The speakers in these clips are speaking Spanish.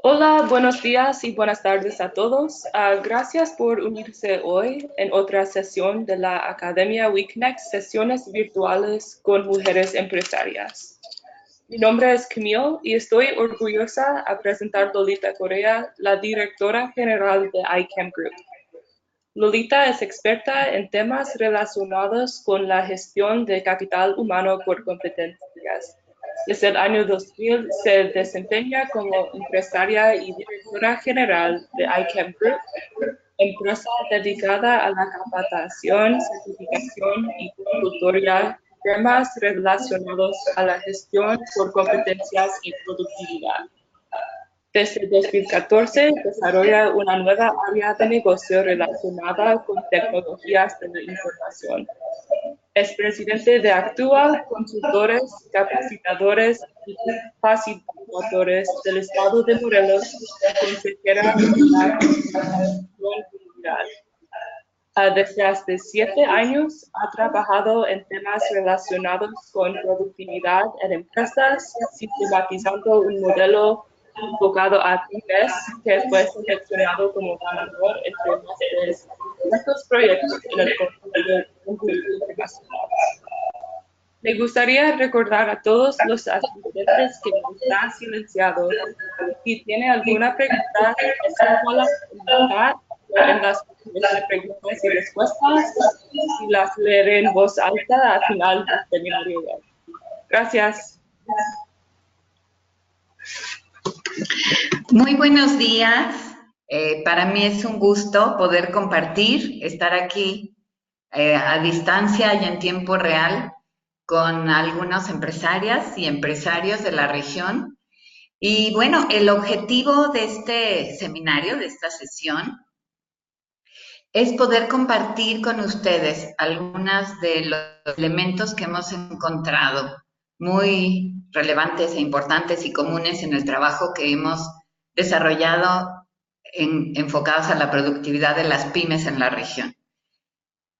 Hola, buenos días y buenas tardes a todos. Gracias por unirse hoy en otra sesión de la Academia Weeknext, sesiones virtuales con mujeres empresarias. Mi nombre es Camille y estoy orgullosa a presentar Lolita Correa, la directora general de iChem Group. Lolita es experta en temas relacionados con la gestión de capital humano por competencias. Desde el año 2000 se desempeña como empresaria y directora general de iChem Group, empresa dedicada a la capacitación, certificación y consultoría, temas relacionados a la gestión por competencias y productividad. Desde 2014 desarrolla una nueva área de negocio relacionada con tecnologías de la información. Es presidente de Actúa, consultores, capacitadores y facilitadores del Estado de Morelos y consejera de la capacitación comunidad. Desde hace 7 años ha trabajado en temas relacionados con productividad en empresas, sistematizando un modelo enfocado a pymes que fue seleccionado como ganador entre más de 500 proyectos en el concurso internacional. Me gustaría recordar a todos los asistentes que están silenciados. Si tiene alguna pregunta, escríbala en las preguntas y respuestas y las leeré en voz alta al final del seminario. Gracias. Muy buenos días. Para mí es un gusto poder compartir, estar aquí a distancia y en tiempo real con algunas empresarias y empresarios de la región. Y bueno, el objetivo de este seminario, de esta sesión, es poder compartir con ustedes algunos de los elementos que hemos encontrado muy relevantes e importantes y comunes en el trabajo que hemos desarrollado enfocados a la productividad de las pymes en la región.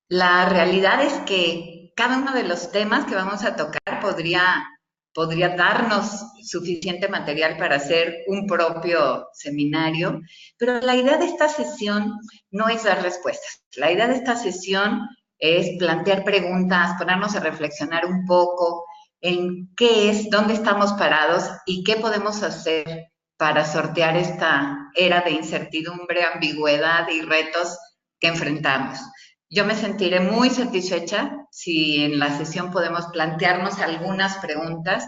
La realidad es que cada uno de los temas que vamos a tocar podría darnos suficiente material para hacer un propio seminario, pero la idea de esta sesión no es dar respuestas. La idea de esta sesión es plantear preguntas, ponernos a reflexionar un poco en qué es, dónde estamos parados y qué podemos hacer para sortear esta era de incertidumbre, ambigüedad y retos que enfrentamos. Yo me sentiré muy satisfecha si en la sesión podemos plantearnos algunas preguntas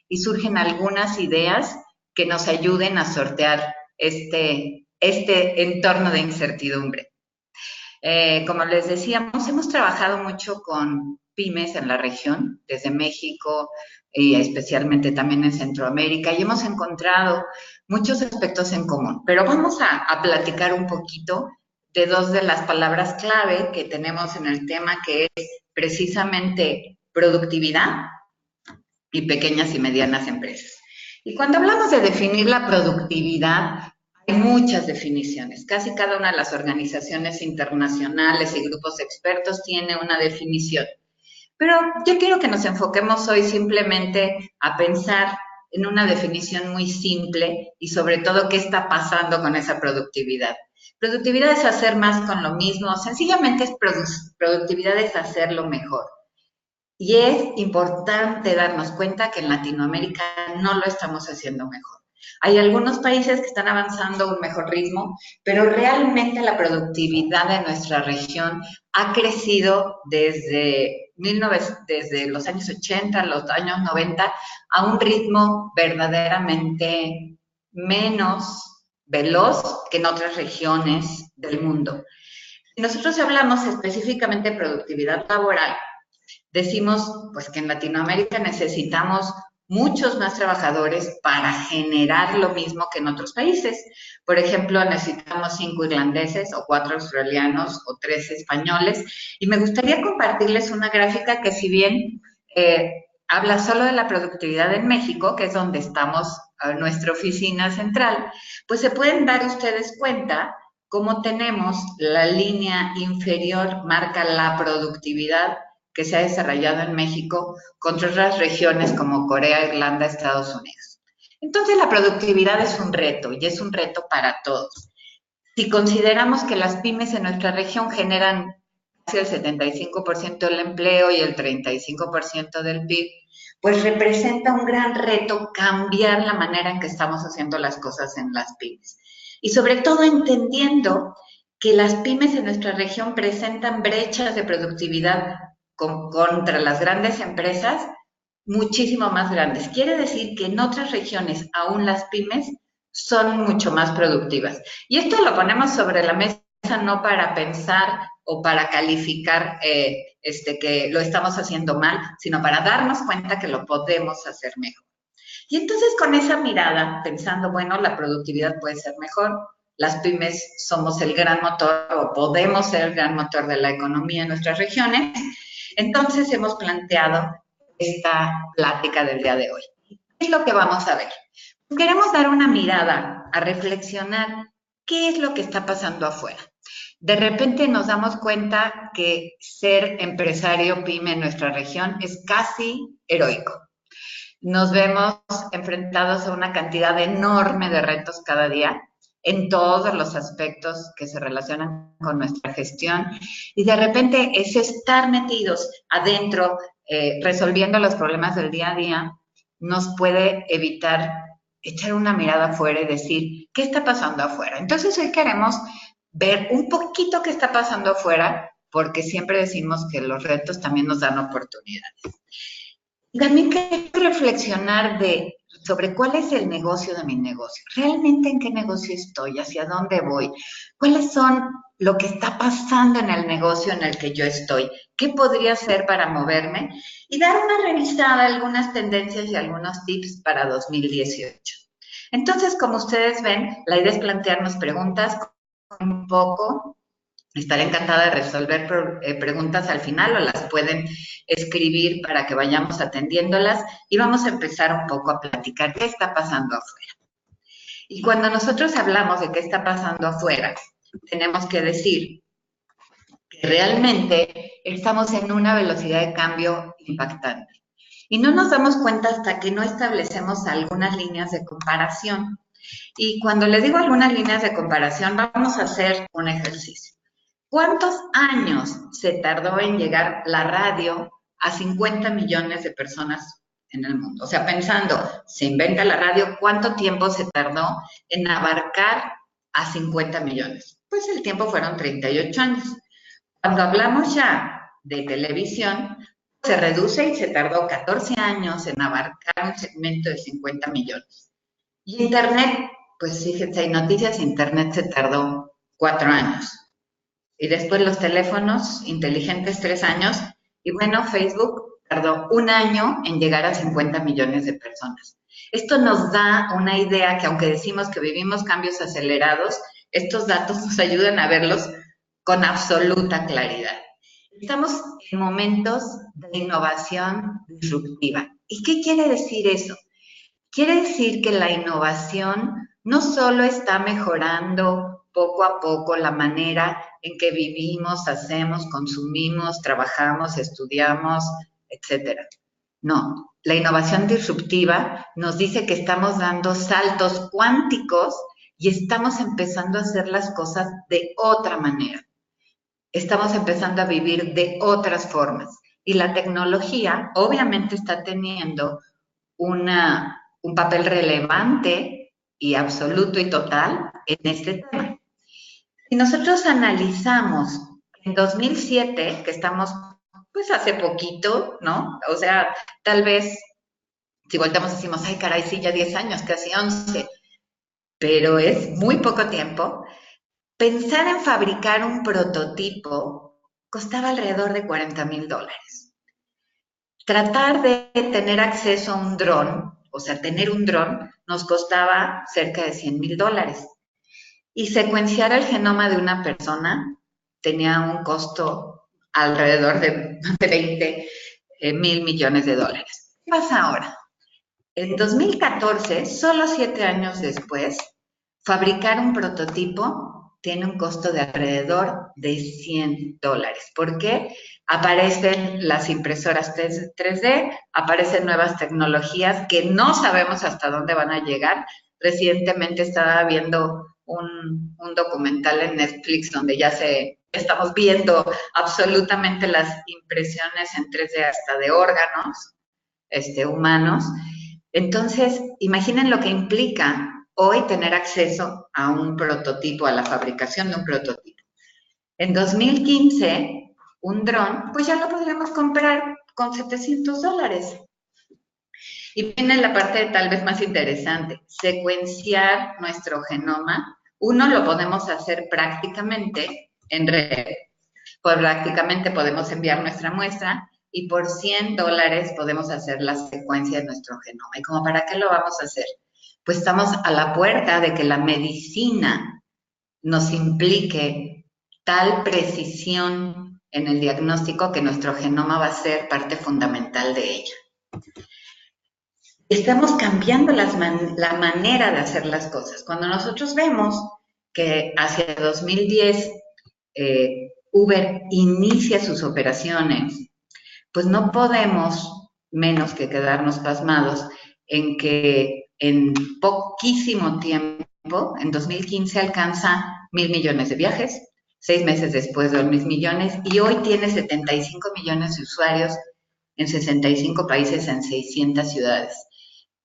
y surgen algunas ideas que nos ayuden a sortear este entorno de incertidumbre. Como les decíamos, hemos trabajado mucho con pymes en la región, desde México y especialmente también en Centroamérica, y hemos encontrado muchos aspectos en común. Pero vamos a platicar un poquito de dos de las palabras clave que tenemos en el tema, que es precisamente productividad y pequeñas y medianas empresas. Y cuando hablamos de definir la productividad, hay muchas definiciones. Casi cada una de las organizaciones internacionales y grupos expertos tiene una definición. Pero yo quiero que nos enfoquemos hoy simplemente a pensar en una definición muy simple y sobre todo qué está pasando con esa productividad. Productividad es hacer más con lo mismo, sencillamente es productividad es hacerlo mejor. Y es importante darnos cuenta que en Latinoamérica no lo estamos haciendo mejor. Hay algunos países que están avanzando a un mejor ritmo, pero realmente la productividad de nuestra región ha crecido desde los años 80, los años 90, a un ritmo verdaderamente menos veloz que en otras regiones del mundo. Si nosotros hablamos específicamente de productividad laboral, decimos pues que en Latinoamérica necesitamos muchos más trabajadores para generar lo mismo que en otros países. Por ejemplo, necesitamos 5 irlandeses o 4 australianos o 3 españoles. Y me gustaría compartirles una gráfica que si bien habla solo de la productividad en México, que es donde estamos, nuestra oficina central, pues se pueden dar ustedes cuenta cómo tenemos la línea inferior marca la productividad que se ha desarrollado en México contra otras regiones como Corea, Irlanda, Estados Unidos. Entonces la productividad es un reto y es un reto para todos. Si consideramos que las pymes en nuestra región generan casi el 75% del empleo y el 35% del PIB, pues representa un gran reto cambiar la manera en que estamos haciendo las cosas en las pymes. Y sobre todo entendiendo que las pymes en nuestra región presentan brechas de productividad contra las grandes empresas muchísimo más grandes. Quiere decir que en otras regiones aún las pymes son mucho más productivas. Y esto lo ponemos sobre la mesa no para pensar o para calificar que lo estamos haciendo mal, sino para darnos cuenta que lo podemos hacer mejor. Y entonces con esa mirada, pensando, bueno, la productividad puede ser mejor, las pymes somos el gran motor o podemos ser el gran motor de la economía en nuestras regiones, entonces hemos planteado esta plática del día de hoy. ¿Qué es lo que vamos a ver? Queremos dar una mirada a reflexionar qué es lo que está pasando afuera. De repente nos damos cuenta que ser empresario pyme en nuestra región es casi heroico. Nos vemos enfrentados a una cantidad enorme de retos cada día en todos los aspectos que se relacionan con nuestra gestión y de repente es estar metidos adentro resolviendo los problemas del día a día nos puede evitar echar una mirada afuera y decir, ¿qué está pasando afuera? Entonces hoy queremos ver un poquito qué está pasando afuera porque siempre decimos que los retos también nos dan oportunidades. También quiero reflexionar sobre cuál es el negocio de mi negocio. ¿Realmente en qué negocio estoy? ¿Hacia dónde voy? ¿Cuáles son lo que está pasando en el negocio en el que yo estoy? ¿Qué podría hacer para moverme? Y dar una revisada a algunas tendencias y algunos tips para 2018. Entonces, como ustedes ven, la idea es plantearnos preguntas un poco. Estaré encantada de resolver preguntas al final o las pueden escribir para que vayamos atendiéndolas y vamos a empezar un poco a platicar qué está pasando afuera. Y cuando nosotros hablamos de qué está pasando afuera, tenemos que decir que realmente estamos en una velocidad de cambio impactante. Y no nos damos cuenta hasta que no establecemos algunas líneas de comparación. Y cuando les digo algunas líneas de comparación, vamos a hacer un ejercicio. ¿Cuántos años se tardó en llegar la radio a 50 millones de personas en el mundo? O sea, pensando, se inventa la radio, ¿cuánto tiempo se tardó en abarcar a 50 millones? Pues el tiempo fueron 38 años. Cuando hablamos ya de televisión, se reduce y se tardó 14 años en abarcar un segmento de 50 millones. Y Internet, pues fíjense, hay noticias, Internet se tardó 4 años. Y después los teléfonos inteligentes 3 años. Y bueno, Facebook tardó 1 año en llegar a 50 millones de personas. Esto nos da una idea que aunque decimos que vivimos cambios acelerados, estos datos nos ayudan a verlos con absoluta claridad. Estamos en momentos de innovación disruptiva. ¿Y qué quiere decir eso? Quiere decir que la innovación no solo está mejorando poco a poco la manera en que vivimos, hacemos, consumimos, trabajamos, estudiamos, etcétera. No, la innovación disruptiva nos dice que estamos dando saltos cuánticos y estamos empezando a hacer las cosas de otra manera. Estamos empezando a vivir de otras formas. Y la tecnología obviamente está teniendo un papel relevante y absoluto y total en este tema. Si nosotros analizamos en 2007, que estamos pues hace poquito, ¿no? O sea, tal vez si volteamos decimos, ay caray, sí, ya 10 años, casi 11, pero es muy poco tiempo. Pensar en fabricar un prototipo costaba alrededor de $40,000. Tratar de tener acceso a un dron, o sea, tener un dron, nos costaba cerca de $100,000. Y secuenciar el genoma de una persona tenía un costo alrededor de 20 mil millones de dólares. ¿Qué pasa ahora? En 2014, solo 7 años después, fabricar un prototipo tiene un costo de alrededor de $100. ¿Por qué? Aparecen las impresoras 3D, aparecen nuevas tecnologías que no sabemos hasta dónde van a llegar. Recientemente estaba viendo un documental en Netflix donde ya estamos viendo absolutamente las impresiones en 3D hasta de órganos humanos. Entonces, imaginen lo que implica hoy tener acceso a un prototipo, a la fabricación de un prototipo. En 2015, un dron, pues ya lo podríamos comprar con $700. Y viene la parte tal vez más interesante, secuenciar nuestro genoma. Uno lo podemos hacer prácticamente en red, pues prácticamente podemos enviar nuestra muestra y por $100 podemos hacer la secuencia de nuestro genoma. ¿Y como para qué lo vamos a hacer? Pues estamos a la puerta de que la medicina nos implique tal precisión en el diagnóstico que nuestro genoma va a ser parte fundamental de ella. Estamos cambiando la manera de hacer las cosas. Cuando nosotros vemos que hacia 2010 Uber inicia sus operaciones, pues no podemos menos que quedarnos pasmados en que en poquísimo tiempo, en 2015 alcanza 1,000 millones de viajes, 6 meses después de 1,000 millones, y hoy tiene 75 millones de usuarios en 65 países, en 600 ciudades.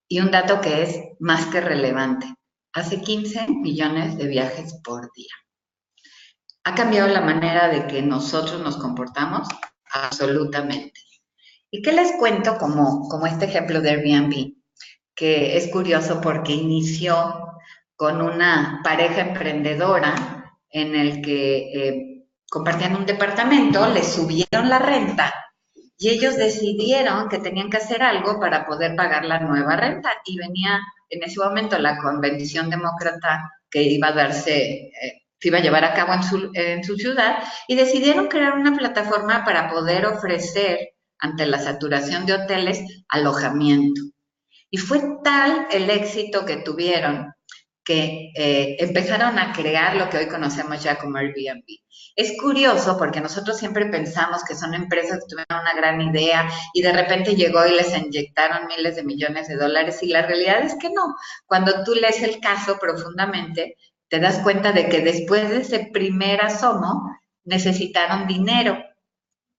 Y un dato que es más que relevante, hace 15 millones de viajes por día. ¿Ha cambiado la manera de que nosotros nos comportamos? Absolutamente. ¿Y qué les cuento como este ejemplo de Airbnb? Que es curioso porque inició con una pareja emprendedora en el que compartían un departamento, les subieron la renta y ellos decidieron que tenían que hacer algo para poder pagar la nueva renta y venía en ese momento la convención demócrata que iba a darse, se iba a llevar a cabo en su ciudad y decidieron crear una plataforma para poder ofrecer ante la saturación de hoteles alojamiento. Y fue tal el éxito que tuvieron que empezaron a crear lo que hoy conocemos ya como Airbnb. Es curioso porque nosotros siempre pensamos que son empresas que tuvieron una gran idea y de repente llegó y les inyectaron miles de millones de dólares y la realidad es que no. Cuando tú lees el caso profundamente, te das cuenta de que después de ese primer asomo necesitaron dinero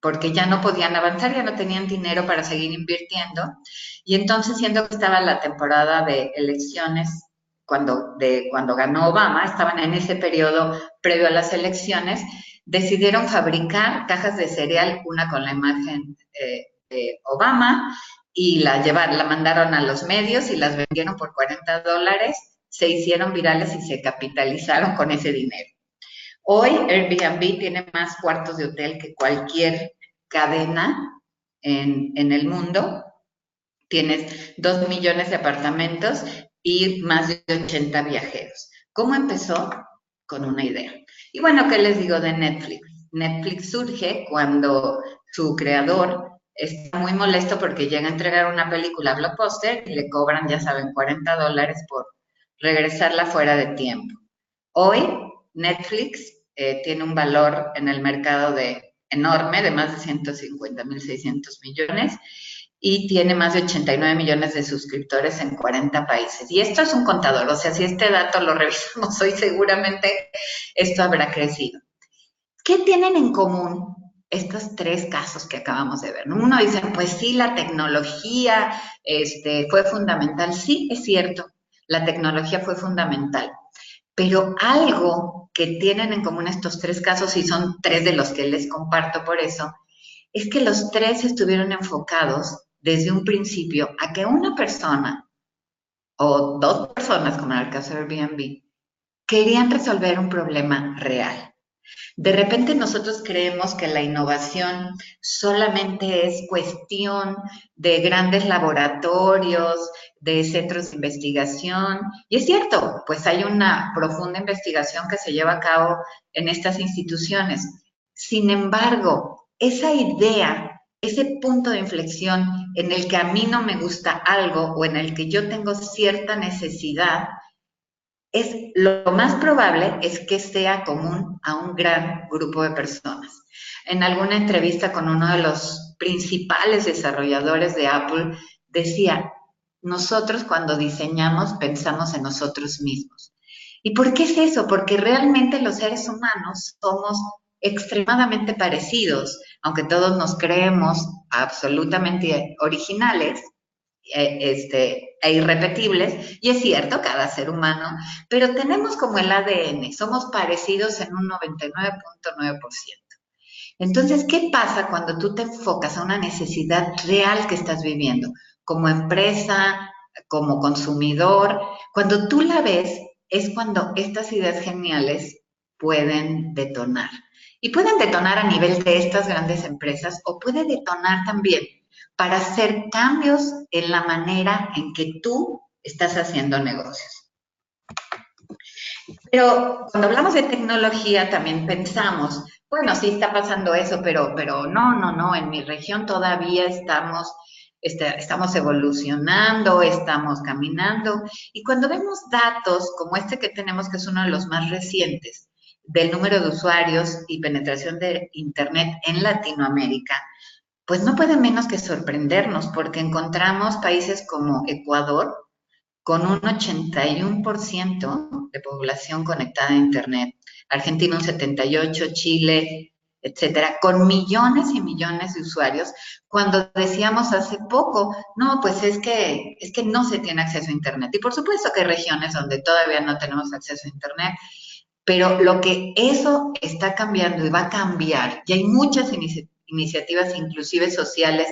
porque ya no podían avanzar, ya no tenían dinero para seguir invirtiendo. Y entonces, siendo que estaba la temporada de elecciones, cuando ganó Obama, estaban en ese periodo previo a las elecciones, decidieron fabricar cajas de cereal, una con la imagen de Obama, y la mandaron a los medios y las vendieron por $40, se hicieron virales y se capitalizaron con ese dinero. Hoy Airbnb tiene más cuartos de hotel que cualquier cadena en el mundo. Tienes 2 millones de apartamentos y más de 80 viajeros. ¿Cómo empezó? Con una idea. Y bueno, ¿qué les digo de Netflix? Netflix surge cuando su creador está muy molesto porque llega a entregar una película a Blockbuster y le cobran, ya saben, $40 por regresarla fuera de tiempo. Hoy Netflix tiene un valor en el mercado enorme, de más de 150,600 millones, y tiene más de 89 millones de suscriptores en 40 países. Y esto es un contador, o sea, si este dato lo revisamos hoy, seguramente esto habrá crecido. ¿Qué tienen en común estos 3 casos que acabamos de ver? Uno dice, pues sí, la tecnología fue fundamental. Sí, es cierto, la tecnología fue fundamental. Pero algo que tienen en común estos 3 casos, y son 3 de los que les comparto por eso, es que los 3 estuvieron enfocados desde un principio a que una persona o 2 personas, como en el caso de Airbnb, querían resolver un problema real. De repente nosotros creemos que la innovación solamente es cuestión de grandes laboratorios, de centros de investigación, y es cierto, pues hay una profunda investigación que se lleva a cabo en estas instituciones. Sin embargo, esa idea, ese punto de inflexión en el que a mí no me gusta algo o en el que yo tengo cierta necesidad, lo más probable es que sea común a un gran grupo de personas. En alguna entrevista con uno de los principales desarrolladores de Apple, decía, nosotros cuando diseñamos pensamos en nosotros mismos. ¿Y por qué es eso? Porque realmente los seres humanos somos extremadamente parecidos, aunque todos nos creemos absolutamente originales, e irrepetibles, y es cierto, cada ser humano, pero tenemos como el ADN, somos parecidos en un 99.9%. Entonces, ¿qué pasa cuando tú te enfocas a una necesidad real que estás viviendo? Como empresa, como consumidor, cuando tú la ves, es cuando estas ideas geniales pueden detonar. Y pueden detonar a nivel de estas grandes empresas o puede detonar también para hacer cambios en la manera en que tú estás haciendo negocios. Pero cuando hablamos de tecnología también pensamos, bueno, sí está pasando eso, pero no, en mi región todavía estamos evolucionando, estamos caminando. Y cuando vemos datos como este que tenemos, que es uno de los más recientes, del número de usuarios y penetración de Internet en Latinoamérica, pues no puede menos que sorprendernos, porque encontramos países como Ecuador, con un 81% de población conectada a Internet, Argentina un 78%, Chile, etcétera, con millones y millones de usuarios, cuando decíamos hace poco, no, pues es que no se tiene acceso a Internet. Y por supuesto que hay regiones donde todavía no tenemos acceso a Internet, pero lo que eso está cambiando y va a cambiar, y hay muchas iniciativas, inclusive sociales,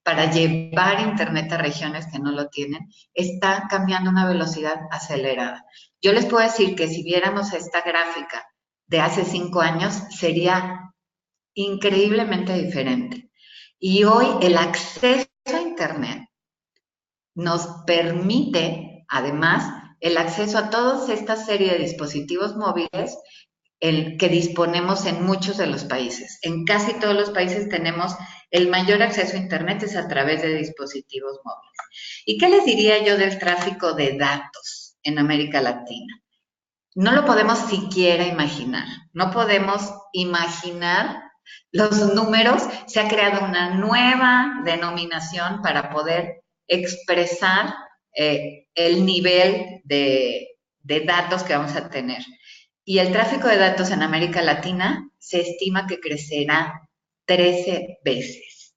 para llevar Internet a regiones que no lo tienen, está cambiando a una velocidad acelerada. Yo les puedo decir que si viéramos esta gráfica de hace 5 años, sería increíblemente diferente. Y hoy el acceso a Internet nos permite, además, el acceso a toda esta serie de dispositivos móviles que disponemos en muchos de los países. En casi todos los países tenemos el mayor acceso a Internet es a través de dispositivos móviles. ¿Y qué les diría yo del tráfico de datos en América Latina? No lo podemos siquiera imaginar. No podemos imaginar los números. Se ha creado una nueva denominación para poder expresar el nivel de datos que vamos a tener. Y el tráfico de datos en América Latina se estima que crecerá 13 veces.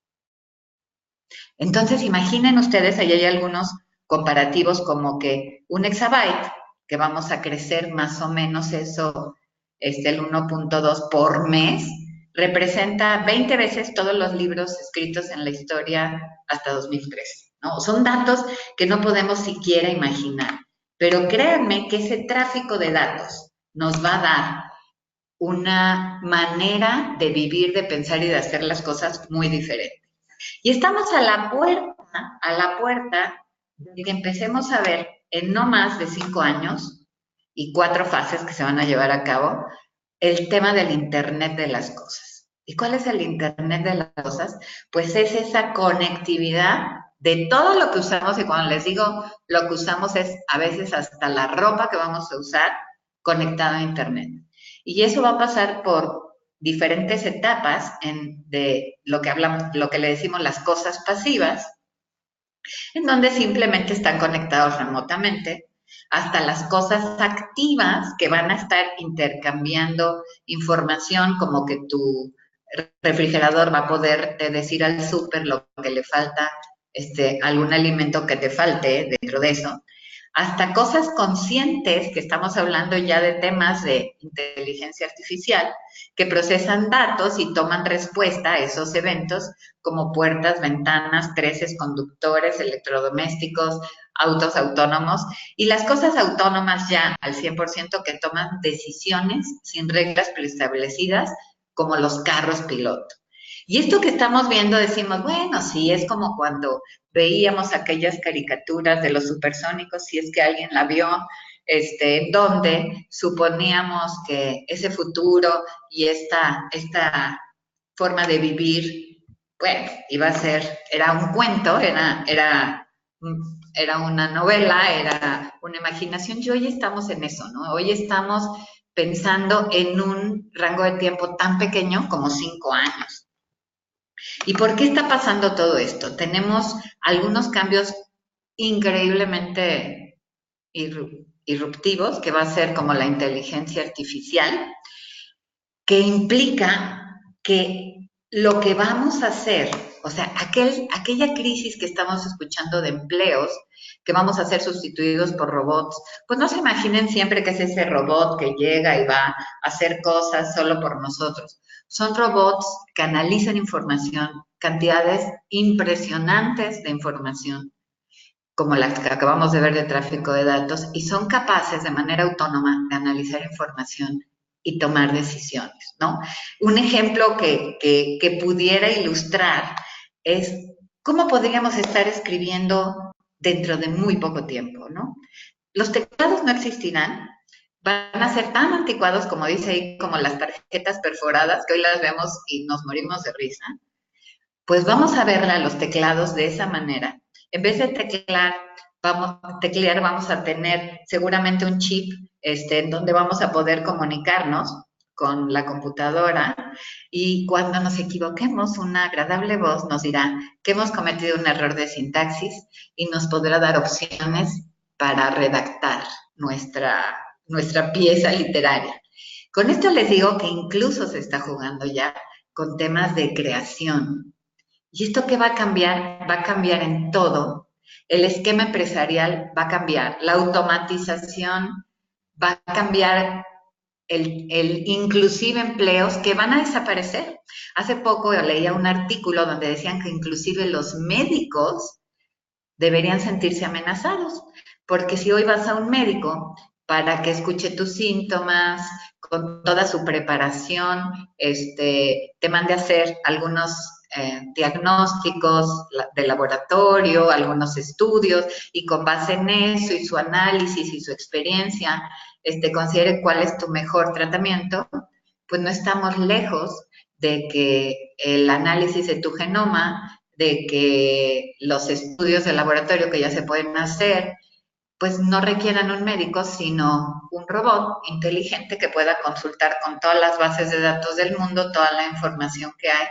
Entonces, imaginen ustedes, ahí hay algunos comparativos como que un exabyte, que vamos a crecer más o menos eso, el 1.2 por mes, representa 20 veces todos los libros escritos en la historia hasta 2013, ¿no? Son datos que no podemos siquiera imaginar. Pero créanme que ese tráfico de datos nos va a dar una manera de vivir, de pensar y de hacer las cosas muy diferente. Y estamos a la puerta de que empecemos a ver en no más de 5 años y 4 fases que se van a llevar a cabo, el tema del Internet de las cosas. ¿Y cuál es el Internet de las cosas? Pues es esa conectividad de todo lo que usamos, y cuando les digo lo que usamos es a veces hasta la ropa que vamos a usar conectada a Internet. Y eso va a pasar por diferentes etapas de lo que hablamos, lo que le decimos las cosas pasivas, en donde simplemente están conectados remotamente, hasta las cosas activas que van a estar intercambiando información, como que tu refrigerador va a poder decir al súper lo que le falta, algún alimento que te falte dentro de eso, hasta cosas conscientes, que estamos hablando ya de temas de inteligencia artificial, que procesan datos y toman respuesta a esos eventos, como puertas, ventanas, treces, conductores, electrodomésticos, autos autónomos, y las cosas autónomas ya al 100% que toman decisiones sin reglas preestablecidas, como los carros piloto. Y esto que estamos viendo decimos, bueno, sí, es como cuando veíamos aquellas caricaturas de los supersónicos, si es que alguien la vio, donde suponíamos que ese futuro y esta forma de vivir, bueno, iba a ser, era un cuento, era era una novela, era una imaginación, y hoy estamos en eso, ¿no? Hoy estamos pensando en un rango de tiempo tan pequeño como 5 años. ¿Y por qué está pasando todo esto? Tenemos algunos cambios increíblemente irruptivos, que va a ser como la inteligencia artificial, que implica que lo que vamos a hacer, o sea, aquella crisis que estamos escuchando de empleos, que vamos a ser sustituidos por robots, pues no se imaginen siempre que es ese robot que llega y va a hacer cosas solo por nosotros. Son robots que analizan información, cantidades impresionantes de información, como las que acabamos de ver de tráfico de datos, y son capaces de manera autónoma de analizar información y tomar decisiones, ¿no? Un ejemplo que pudiera ilustrar es cómo podríamos estar escribiendo dentro de muy poco tiempo, ¿no? Los teclados no existirán, van a ser tan anticuados, como dice ahí, como las tarjetas perforadas, que hoy las vemos y nos morimos de risa. Pues vamos a verla, los teclados, de esa manera. En vez de teclear, vamos a tener seguramente un chip en donde vamos a poder comunicarnos con la computadora, y cuando nos equivoquemos, una agradable voz nos dirá que hemos cometido un error de sintaxis y nos podrá dar opciones para redactar nuestra pieza literaria. Con esto les digo que incluso se está jugando ya con temas de creación. ¿Y esto qué va a cambiar? Va a cambiar en todo. El esquema empresarial va a cambiar. La automatización va a cambiar inclusive empleos que van a desaparecer. Hace poco leía un artículo donde decían que inclusive los médicos deberían sentirse amenazados, porque si hoy vas a un médico para que escuche tus síntomas, con toda su preparación, te mande a hacer algunos diagnósticos de laboratorio, algunos estudios, y con base en eso y su análisis y su experiencia, considere cuál es tu mejor tratamiento, pues no estamos lejos de que el análisis de tu genoma, de que los estudios de laboratorio que ya se pueden hacer, pues no requieran un médico, sino un robot inteligente que pueda consultar con todas las bases de datos del mundo toda la información que hay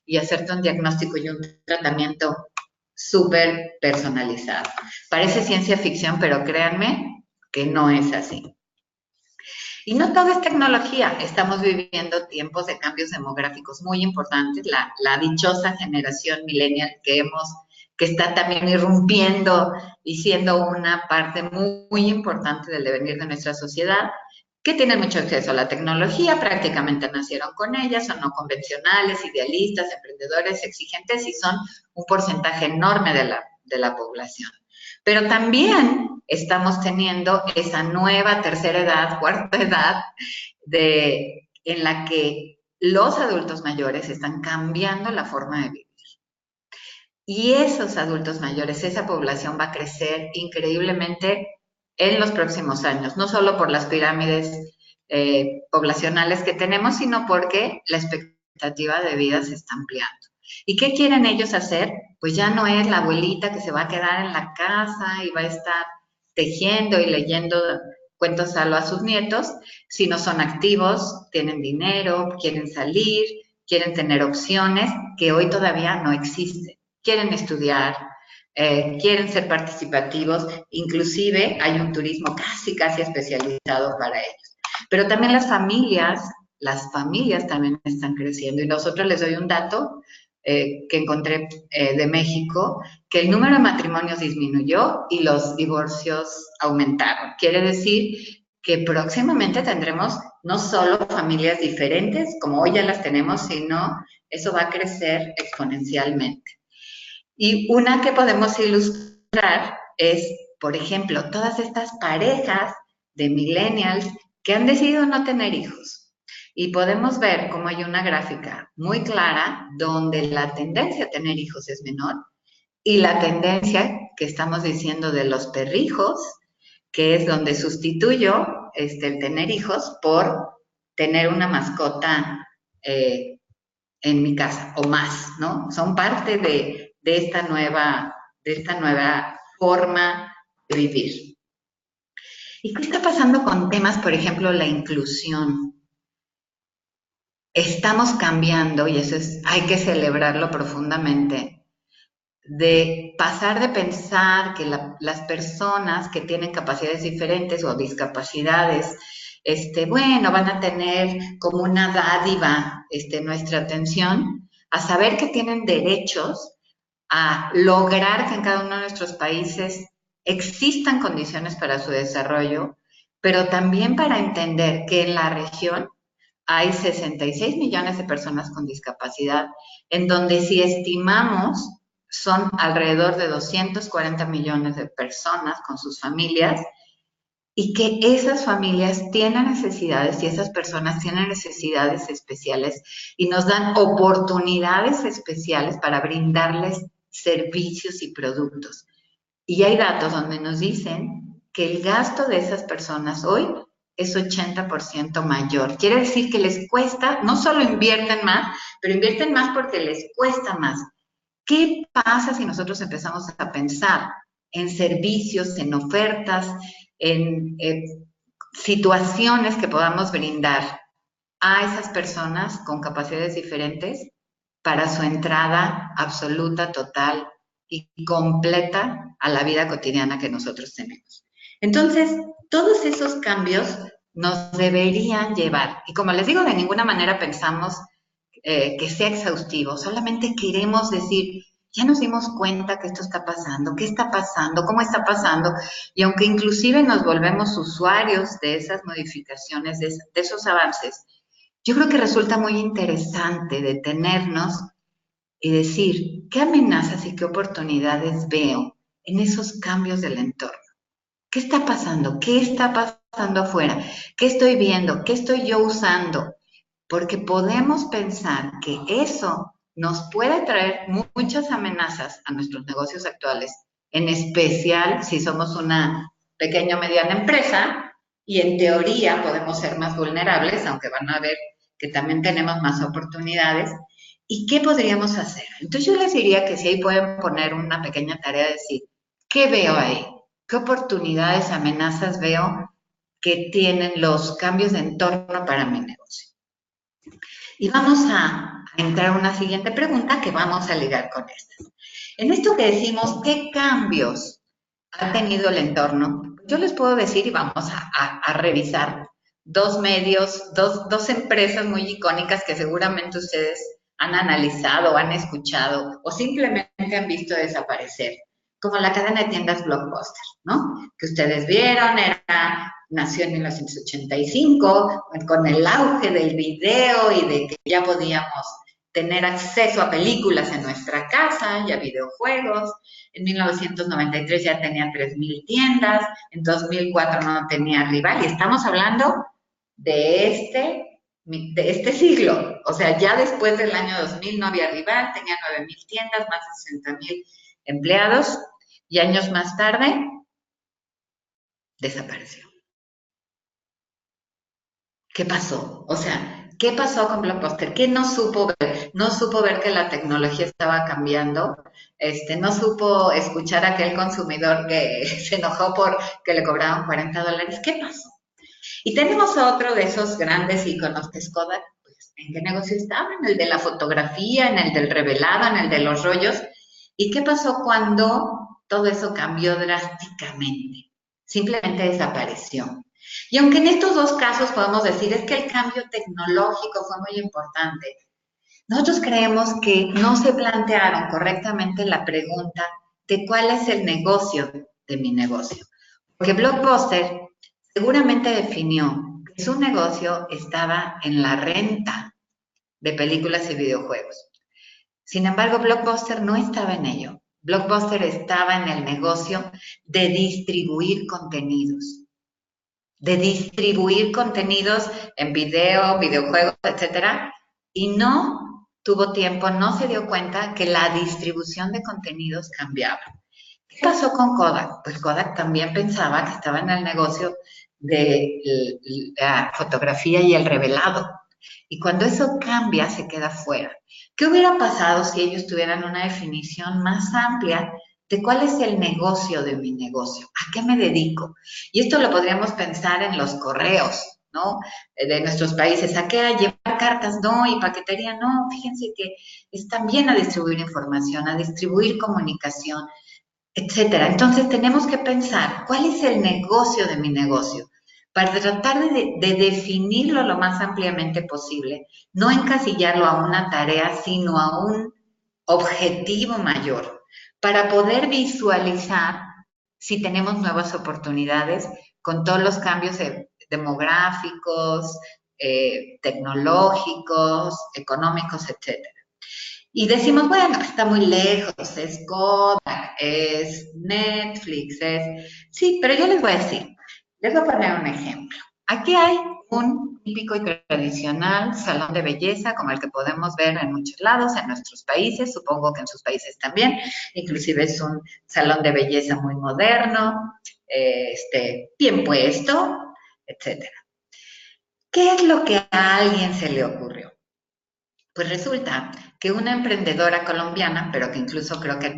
y hacerte un diagnóstico y un tratamiento súper personalizado. Parece ciencia ficción, pero créanme que no es así. Y no todo es tecnología, estamos viviendo tiempos de cambios demográficos muy importantes, la dichosa generación millennial que está también irrumpiendo y siendo una parte muy, muy importante del devenir de nuestra sociedad, que tienen mucho acceso a la tecnología, prácticamente nacieron con ella, son no convencionales, idealistas, emprendedores, exigentes, y son un porcentaje enorme de la población. Pero también estamos teniendo esa nueva tercera edad, cuarta edad, en la que los adultos mayores están cambiando la forma de vivir. Y esos adultos mayores, esa población va a crecer increíblemente en los próximos años, no solo por las pirámides poblacionales que tenemos, sino porque la expectativa de vida se está ampliando. ¿Y qué quieren ellos hacer? Pues ya no es la abuelita que se va a quedar en la casa y va a estar tejiendo y leyendo cuentos a sus nietos, sino son activos, tienen dinero, quieren salir, quieren tener opciones que hoy todavía no existen. Quieren estudiar, quieren ser participativos, inclusive hay un turismo casi especializado para ellos. Pero también las familias también están creciendo, y nosotros les doy un dato que encontré de México, que el número de matrimonios disminuyó y los divorcios aumentaron. Quiere decir que próximamente tendremos no solo familias diferentes, como hoy ya las tenemos, sino eso va a crecer exponencialmente. Y una que podemos ilustrar es, por ejemplo, todas estas parejas de millennials que han decidido no tener hijos. Y podemos ver cómo hay una gráfica muy clara donde la tendencia a tener hijos es menor, y la tendencia que estamos diciendo de los perrijos, que es donde sustituyo el tener hijos por tener una mascota en mi casa o más, ¿no? Son parte de esta nueva forma de vivir. ¿Y qué está pasando con temas, por ejemplo, la inclusión? Estamos cambiando, y eso hay que celebrarlo profundamente, de pasar de pensar que las personas que tienen capacidades diferentes o discapacidades, bueno, van a tener como una dádiva nuestra atención, a saber que tienen derechos, a lograr que en cada uno de nuestros países existan condiciones para su desarrollo, pero también para entender que en la región hay 66 millones de personas con discapacidad, en donde si estimamos son alrededor de 240 millones de personas con sus familias, y que esas familias tienen necesidades y esas personas tienen necesidades especiales y nos dan oportunidades especiales para brindarles servicios y productos. Y hay datos donde nos dicen que el gasto de esas personas hoy es 80% mayor. Quiere decir que les cuesta, no solo invierten más, pero invierten más porque les cuesta más. ¿Qué pasa si nosotros empezamos a pensar en servicios, en ofertas, en situaciones que podamos brindar a esas personas con capacidades diferentes para su entrada absoluta, total y completa a la vida cotidiana que nosotros tenemos? Entonces, todos esos cambios nos deberían llevar, y como les digo, de ninguna manera pensamos que sea exhaustivo, solamente queremos decir, ya nos dimos cuenta que esto está pasando, qué está pasando, cómo está pasando, y aunque inclusive nos volvemos usuarios de esas modificaciones, de esos avances, yo creo que resulta muy interesante detenernos y decir, ¿qué amenazas y qué oportunidades veo en esos cambios del entorno? ¿Qué está pasando? ¿Qué está pasando afuera? ¿Qué estoy viendo? ¿Qué estoy yo usando? Porque podemos pensar que eso nos puede traer muchas amenazas a nuestros negocios actuales, en especial si somos una pequeña o mediana empresa, y en teoría podemos ser más vulnerables, aunque van a ver que también tenemos más oportunidades. ¿Y qué podríamos hacer? Entonces yo les diría que si ahí pueden poner una pequeña tarea de decir, ¿qué veo ahí? ¿Qué oportunidades, amenazas veo que tienen los cambios de entorno para mi negocio? Y vamos a entrar a una siguiente pregunta que vamos a ligar con esta. En esto que decimos, ¿qué cambios ha tenido el entorno? Yo les puedo decir, y vamos a revisar, dos medios, dos empresas muy icónicas que seguramente ustedes han analizado, han escuchado o simplemente han visto desaparecer, como la cadena de tiendas Blockbuster, ¿no? Que ustedes vieron, nació en 1985, con el auge del video y de que ya podíamos tener acceso a películas en nuestra casa y a videojuegos. En 1993 ya tenía 3,000 tiendas, en 2004 no tenía rival, y estamos hablando de este siglo. O sea, ya después del año 2000 no había rival, tenía 9,000 tiendas, más de 60,000 empleados, y años más tarde desapareció. ¿Qué pasó? O sea, ¿qué pasó con Blockbuster? ¿Qué no supo ver? No supo ver que la tecnología estaba cambiando, no supo escuchar a aquel consumidor que se enojó por que le cobraban $40. ¿Qué pasó? Y tenemos otro de esos grandes iconos que es Kodak. Pues, ¿en qué negocio estaba? En el de la fotografía, en el del revelado, en el de los rollos. ¿Y qué pasó cuando todo eso cambió drásticamente? Simplemente desapareció. Y aunque en estos dos casos podemos decir es que el cambio tecnológico fue muy importante, nosotros creemos que no se plantearon correctamente la pregunta de cuál es el negocio de mi negocio. Porque Blockbuster seguramente definió que su negocio estaba en la renta de películas y videojuegos. Sin embargo, Blockbuster no estaba en ello. Blockbuster estaba en el negocio de distribuir contenidos. De distribuir contenidos en video, videojuegos, etcétera, y no tuvo tiempo, no se dio cuenta que la distribución de contenidos cambiaba. ¿Qué pasó con Kodak? Pues Kodak también pensaba que estaba en el negocio de la fotografía y el revelado. Y cuando eso cambia, se queda fuera. ¿Qué hubiera pasado si ellos tuvieran una definición más amplia de cuál es el negocio de mi negocio, a qué me dedico. Y esto lo podríamos pensar en los correos, ¿no? De nuestros países, ¿a qué? A llevar cartas, no, y paquetería, no. Fíjense que es también a distribuir información, a distribuir comunicación, etcétera. Entonces tenemos que pensar cuál es el negocio de mi negocio para tratar de definirlo lo más ampliamente posible, no encasillarlo a una tarea, sino a un objetivo mayor, para poder visualizar si tenemos nuevas oportunidades con todos los cambios demográficos, tecnológicos, económicos, etcétera. Y decimos, bueno, está muy lejos, es Kodak, es Netflix, es... Sí, pero yo les voy a decir, les voy a poner un ejemplo. Aquí hay un típico y tradicional salón de belleza, como el que podemos ver en muchos lados, en nuestros países, supongo que en sus países también, inclusive es un salón de belleza muy moderno, bien puesto, etcétera. ¿Qué es lo que a alguien se le ocurrió? Pues resulta que una emprendedora colombiana, pero que incluso creo que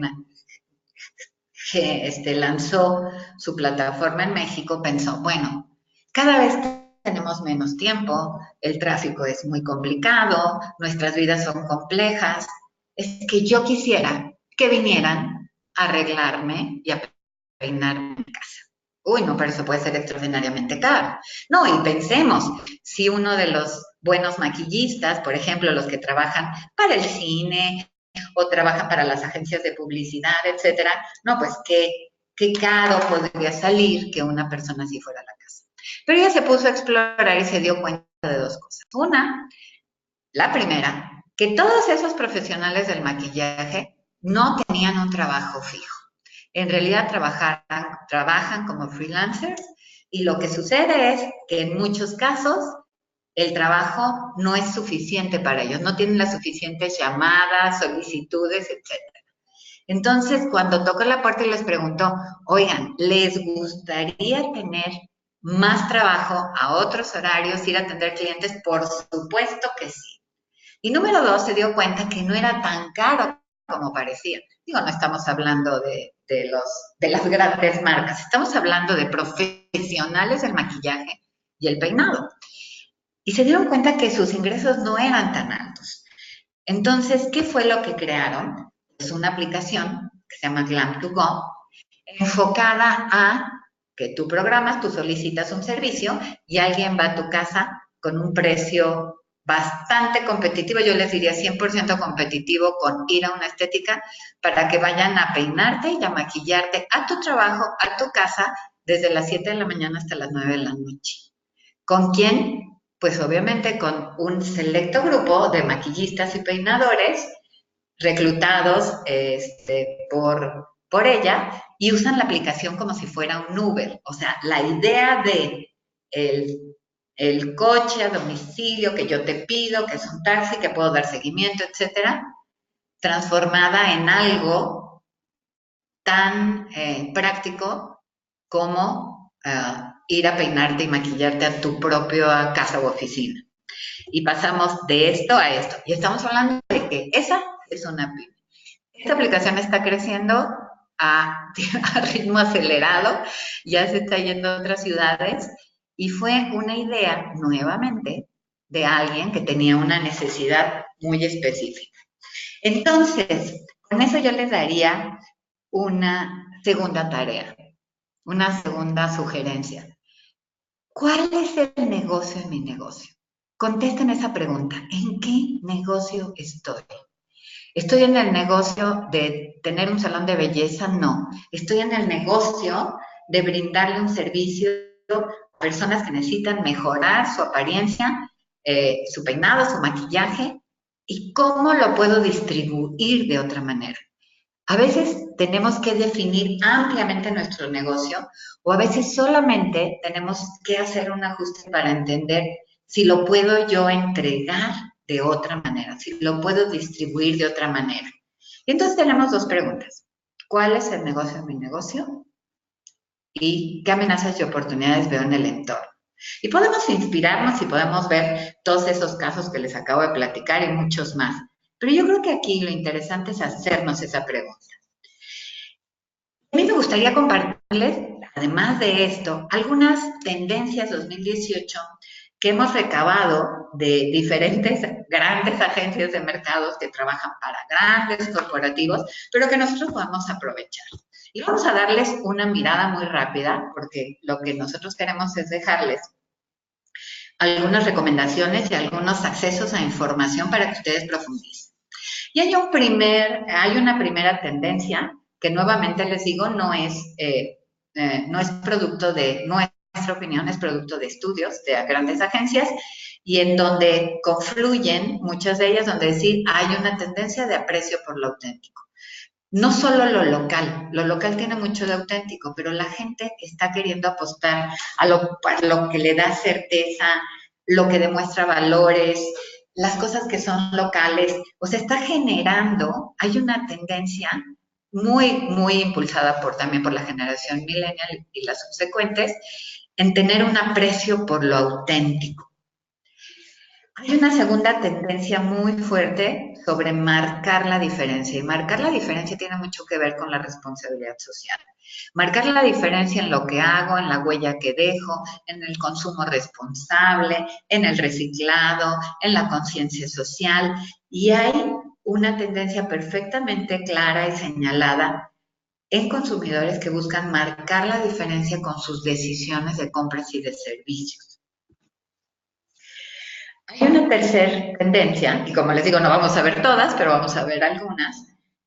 lanzó su plataforma en México, pensó, bueno, cada vez tenemos menos tiempo, el tráfico es muy complicado, nuestras vidas son complejas, es que yo quisiera que vinieran a arreglarme y a peinarme en casa. Uy, no, pero eso puede ser extraordinariamente caro. No, y pensemos, si uno de los buenos maquillistas, por ejemplo, los que trabajan para el cine o trabajan para las agencias de publicidad, etcétera, no, pues qué caro podría salir que una persona así fuera a la casa. Pero ella se puso a explorar y se dio cuenta de dos cosas. Una, la primera, que todos esos profesionales del maquillaje no tenían un trabajo fijo. En realidad trabajan como freelancers y lo que sucede es que en muchos casos el trabajo no es suficiente para ellos, no tienen las suficientes llamadas, solicitudes, etc. Entonces, cuando tocó la puerta y les preguntó, oigan, ¿les gustaría tener más trabajo a otros horarios, ir a atender clientes? Por supuesto que sí. Y número dos, se dio cuenta que no era tan caro como parecía. Digo, no estamos hablando de las grandes marcas, estamos hablando de profesionales del maquillaje y el peinado. Y se dieron cuenta que sus ingresos no eran tan altos. Entonces, ¿qué fue lo que crearon? Es una aplicación que se llama Glam2Go, enfocada a que tú programas, tú solicitas un servicio y alguien va a tu casa con un precio bastante competitivo, yo les diría 100% competitivo con ir a una estética para que vayan a peinarte y a maquillarte a tu trabajo, a tu casa, desde las 7 de la mañana hasta las 9 de la noche. ¿Con quién? Pues obviamente con un selecto grupo de maquillistas y peinadores reclutados por ella y usan la aplicación como si fuera un Uber. O sea, la idea de el coche a domicilio que yo te pido, que es un taxi, que puedo dar seguimiento, etcétera, transformada en algo tan práctico como ir a peinarte y maquillarte a tu propia casa u oficina. Y pasamos de esto a esto. Y estamos hablando de que esa es una pyme. Esta aplicación está creciendo a ritmo acelerado, ya se está yendo a otras ciudades y fue una idea nuevamente de alguien que tenía una necesidad muy específica. Entonces, con eso yo les daría una segunda tarea, una segunda sugerencia. ¿Cuál es el negocio de mi negocio? Contesten esa pregunta. ¿En qué negocio estoy? ¿Estoy en el negocio de tener un salón de belleza? No. Estoy en el negocio de brindarle un servicio a personas que necesitan mejorar su apariencia, su peinado, su maquillaje. ¿Y cómo lo puedo distribuir de otra manera? A veces tenemos que definir ampliamente nuestro negocio o a veces solamente tenemos que hacer un ajuste para entender si lo puedo yo entregar de otra manera, si lo puedo distribuir de otra manera. Y entonces tenemos dos preguntas. ¿Cuál es el negocio de mi negocio? ¿Y qué amenazas y oportunidades veo en el entorno? Y podemos inspirarnos y podemos ver todos esos casos que les acabo de platicar y muchos más. Pero yo creo que aquí lo interesante es hacernos esa pregunta. gustaría compartirles, además de esto, algunas tendencias 2018 que hemos recabado de diferentes grandes agencias de mercados que trabajan para grandes corporativos, pero que nosotros podemos aprovechar. Y vamos a darles una mirada muy rápida, porque lo que nosotros queremos es dejarles algunas recomendaciones y algunos accesos a información para que ustedes profundicen. Y hay una primera tendencia que nuevamente les digo no es producto de nuestra opinión, es producto de estudios de grandes agencias y en donde confluyen muchas de ellas, donde decir hay una tendencia de aprecio por lo auténtico. No solo lo local tiene mucho de auténtico, pero la gente está queriendo apostar a lo que le da certeza, lo que demuestra valores, las cosas que son locales. O sea, está generando, hay una tendencia muy, muy impulsada también por la generación millennial y las subsecuentes, en tener un aprecio por lo auténtico. Hay una segunda tendencia muy fuerte sobre marcar la diferencia, y marcar la diferencia tiene mucho que ver con la responsabilidad social. Marcar la diferencia en lo que hago, en la huella que dejo, en el consumo responsable, en el reciclado, en la conciencia social, y hay una tendencia perfectamente clara y señalada en consumidores que buscan marcar la diferencia con sus decisiones de compras y de servicios. Hay una tercera tendencia, y como les digo, no vamos a ver todas, pero vamos a ver algunas,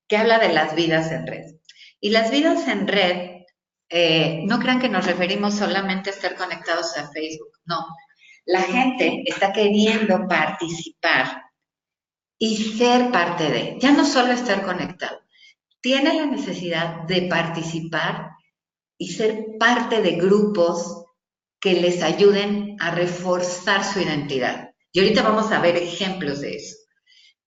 que habla de las vidas en red. Y las vidas en red, no crean que nos referimos solamente a estar conectados a Facebook, no. La gente está queriendo participar y ser parte de, ya no solo estar conectado, tiene la necesidad de participar y ser parte de grupos que les ayuden a reforzar su identidad. Y ahorita vamos a ver ejemplos de eso.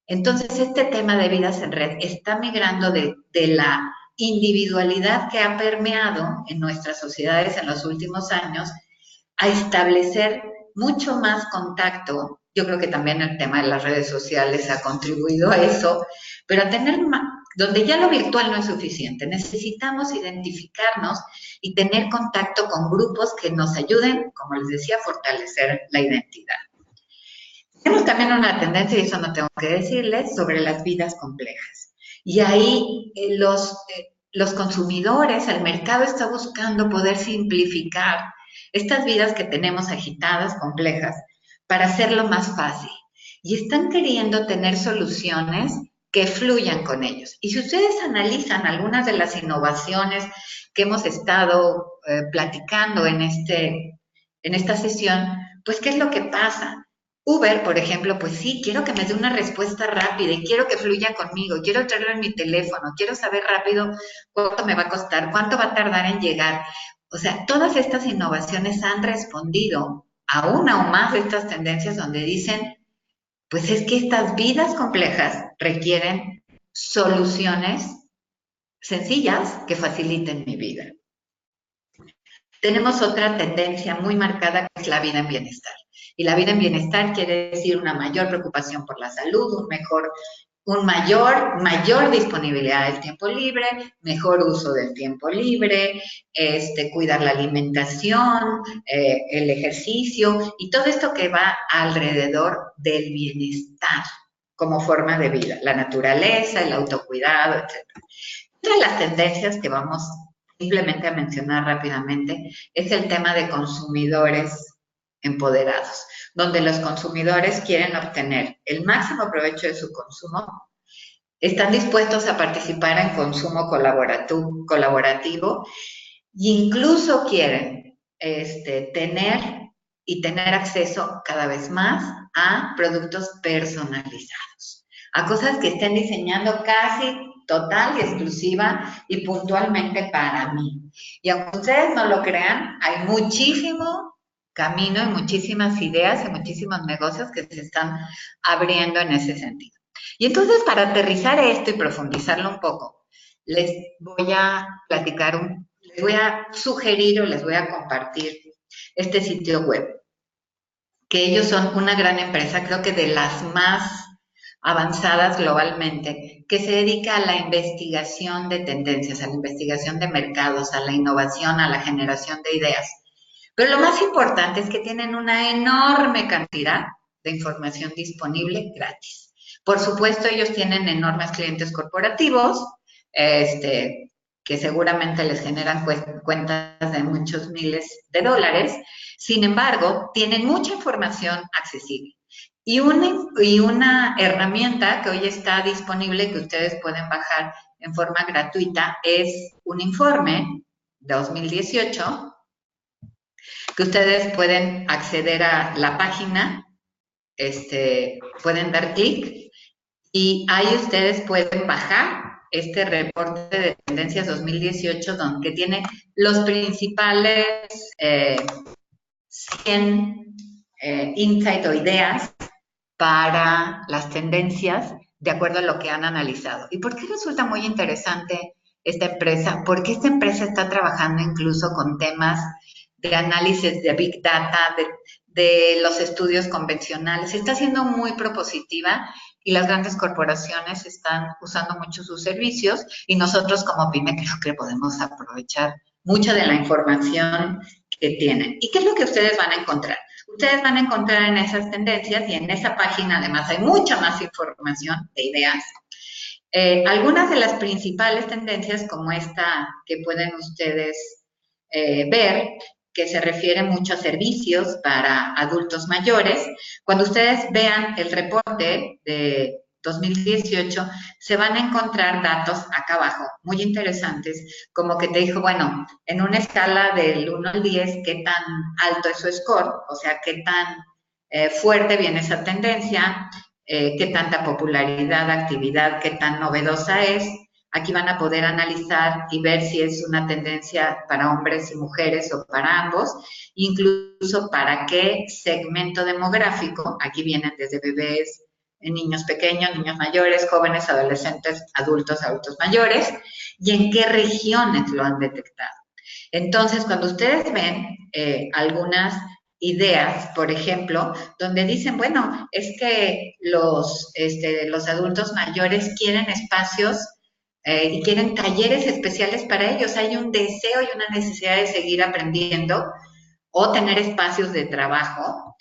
Entonces, este tema de vidas en red está migrando de la individualidad que ha permeado en nuestras sociedades en los últimos años a establecer mucho más contacto. Yo creo que también el tema de las redes sociales ha contribuido a eso, pero a tener más, donde ya lo virtual no es suficiente. Necesitamos identificarnos y tener contacto con grupos que nos ayuden, como les decía, a fortalecer la identidad. Tenemos también una tendencia, y eso no tengo que decirles, sobre las vidas complejas. Y ahí los consumidores, el mercado está buscando poder simplificar estas vidas que tenemos agitadas, complejas, para hacerlo más fácil. Y están queriendo tener soluciones que fluyan con ellos. Y si ustedes analizan algunas de las innovaciones que hemos estado platicando en esta sesión, pues, ¿qué es lo que pasa? Uber, por ejemplo, pues sí, quiero que me dé una respuesta rápida y quiero que fluya conmigo, quiero traerlo en mi teléfono, quiero saber rápido cuánto me va a costar, cuánto va a tardar en llegar. O sea, todas estas innovaciones han respondido a una o más de estas tendencias donde dicen, pues es que estas vidas complejas requieren soluciones sencillas que faciliten mi vida. Tenemos otra tendencia muy marcada que es la vida en bienestar. Y la vida en bienestar quiere decir una mayor preocupación por la salud, mayor disponibilidad del tiempo libre, mejor uso del tiempo libre, cuidar la alimentación, el ejercicio y todo esto que va alrededor del bienestar como forma de vida, la naturaleza, el autocuidado, etc. Otra de las tendencias que vamos simplemente a mencionar rápidamente es el tema de consumidores empoderados, donde los consumidores quieren obtener el máximo provecho de su consumo, están dispuestos a participar en consumo colaborativo e incluso quieren tener acceso cada vez más a productos personalizados, a cosas que estén diseñando casi total y exclusiva y puntualmente para mí. Y aunque ustedes no lo crean, hay muchísimo camino y muchísimas ideas y muchísimos negocios que se están abriendo en ese sentido. Y entonces, para aterrizar esto y profundizarlo un poco, les voy a les voy a sugerir o les voy a compartir este sitio web, que ellos son una gran empresa, creo que de las más avanzadas globalmente, que se dedica a la investigación de tendencias, a la investigación de mercados, a la innovación, a la generación de ideas. Pero lo más importante es que tienen una enorme cantidad de información disponible gratis. Por supuesto, ellos tienen enormes clientes corporativos, que seguramente les generan cuentas de muchos miles de dólares. Sin embargo, tienen mucha información accesible. Y una herramienta que hoy está disponible que ustedes pueden bajar en forma gratuita es un informe 2018 que ustedes pueden acceder a la página, pueden dar clic y ahí ustedes pueden bajar este reporte de tendencias 2018 que tiene los principales 100 insights o ideas para las tendencias de acuerdo a lo que han analizado. ¿Y por qué resulta muy interesante esta empresa? Porque esta empresa está trabajando incluso con temas de análisis de Big Data, de los estudios convencionales. Está siendo muy propositiva y las grandes corporaciones están usando mucho sus servicios y nosotros como PYME creo que podemos aprovechar mucha de la información que tienen. ¿Y qué es lo que ustedes van a encontrar? Ustedes van a encontrar en esas tendencias y en esa página además hay mucha más información de ideas. Algunas de las principales tendencias como esta que pueden ustedes ver, que se refiere mucho a servicios para adultos mayores. Cuando ustedes vean el reporte de 2018, se van a encontrar datos acá abajo, muy interesantes, como que te dijo, bueno, en una escala del 1 al 10, ¿qué tan alto es su score? O sea, ¿qué tan fuerte viene esa tendencia? ¿Qué tanta popularidad, actividad, qué tan novedosa es? Aquí van a poder analizar y ver si es una tendencia para hombres y mujeres o para ambos, incluso para qué segmento demográfico. Aquí vienen desde bebés, niños pequeños, niños mayores, jóvenes, adolescentes, adultos mayores, y en qué regiones lo han detectado. Entonces, cuando ustedes ven algunas ideas, por ejemplo, donde dicen, bueno, es que los adultos mayores quieren espacios y quieren talleres especiales para ellos. Hay un deseo y una necesidad de seguir aprendiendo o tener espacios de trabajo.